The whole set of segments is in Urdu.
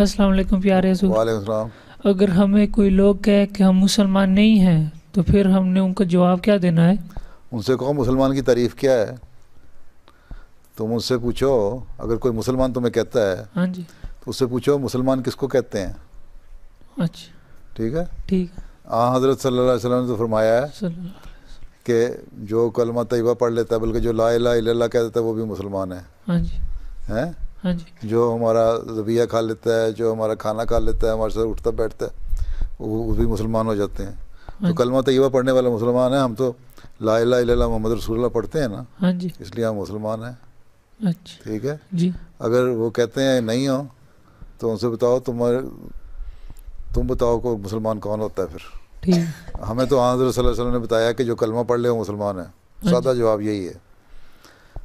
السلام علیکم پیارے حضور. وعلیکم السلام. اگر ہمیں کوئی لوگ کہے کہ ہم مسلمان نہیں ہیں تو پھر ہم نے ان کو جواب کیا دینا ہے؟ ان سے کہو مسلمان کی تعریف کیا ہے. تم اس سے پوچھو، اگر کوئی مسلمان تمہیں کہتا ہے ہاں جی، تو اس سے پوچھو مسلمان کس کو کہتے ہیں. اچھا ٹھیک ہے. ٹھیک ہے. حضرت صلی اللہ علیہ وسلم نے تو فرمایا ہے صلی اللہ علیہ کہ جو کلمہ طیبہ پڑھ لیتا ہے، بلکہ جو لا الہ الا اللہ کہہ دیتا ہے وہ بھی مسلمان ہے. وسلم. ہاں جی ہیں ہاں جی جو ہمارا ذبیحہ کھا لیتا ہے، جو ہمارا کھانا کھا لیتا ہے، ہمارے ساتھ اٹھتا بیٹھتا ہے، وہ بھی مسلمان ہو جاتے ہیں. تو کلمہ طیبہ پڑھنے والا مسلمان ہے. ہم تو لا الہ الا اللہ محمد رسول اللہ پڑھتے ہیں نا، ہاں جی. اس لیے ہم مسلمان ہیں. اچھا ٹھیک ہے. جی. اگر وہ کہتے ہیں نہیں ہو تو ان سے بتاؤ تم بتاؤ کو مسلمان کون ہوتا ہے پھر. ٹھیک. ہمیں تو حضرت صلی اللہ علیہ وسلم نے بتایا کہ جو کلمہ پڑھ لے وہ مسلمان ہے. سادہ جواب یہی ہے.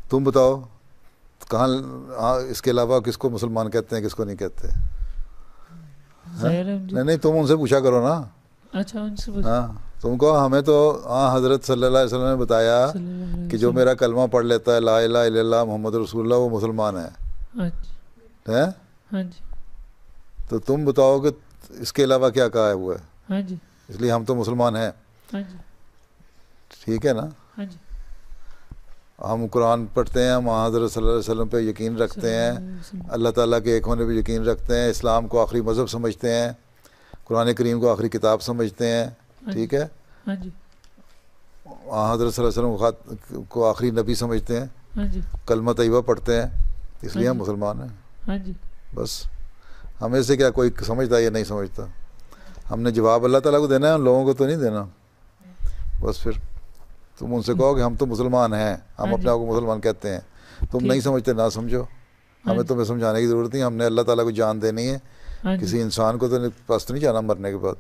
تم بتاؤ کہاں اس کے علاوہ کس کو مسلمان کہتے ہیں، کس کو نہیں کہتے. نہیں تم ان سے پوچھا کرو نا. اچھا ان سے ہاں تم کو ہمیں تو حضرت صلی اللہ علیہ وسلم نے بتایا کہ جو میرا کلمہ پڑھ لیتا ہے لا الہ الا اللہ محمد رسول اللہ وہ مسلمان ہے. اچھا ہاں جی. تو تم بتاؤ کہ اس کے علاوہ کیا کہا ہے ہوا ہے. ہاں جی. اس لیے ہم تو مسلمان ہیں. ہاں جی. ٹھیک ہے نا. ہاں جی. ہم قرآن پڑھتے ہیں، ہم حضرت صلی اللہ علیہ وسلم پہ یقین رکھتے ہیں، اللہ تعالیٰ کے ایک ہونے پہ یقین رکھتے ہیں، اسلام کو آخری مذہب سمجھتے ہیں، قرآن کریم کو آخری کتاب سمجھتے ہیں. ٹھیک ہے. ہاں جی. حضرت صلی اللہ علیہ وسلم کو آخری نبی سمجھتے ہیں. ہاں جی. کلمہ طیبہ پڑھتے ہیں، اس لیے ہم مسلمان ہیں. ہاں جی. بس ہمیں سے کیا کوئی سمجھتا ہے یا نہیں سمجھتا. ہم نے جواب اللہ تعالیٰ کو دینا ہے، ان لوگوں کو تو نہیں دینا. بس پھر تم ان سے کہو کہ ہم تو مسلمان ہیں، ہم اپنے آپ کو مسلمان کہتے ہیں. تم نہیں سمجھتے نہ سمجھو، ہمیں تمہیں سمجھانے کی ضرورت نہیں. ہم نے اللہ تعالیٰ کو جان دینی ہے. کسی انسان کو تو پست نہیں جانا مرنے کے بعد.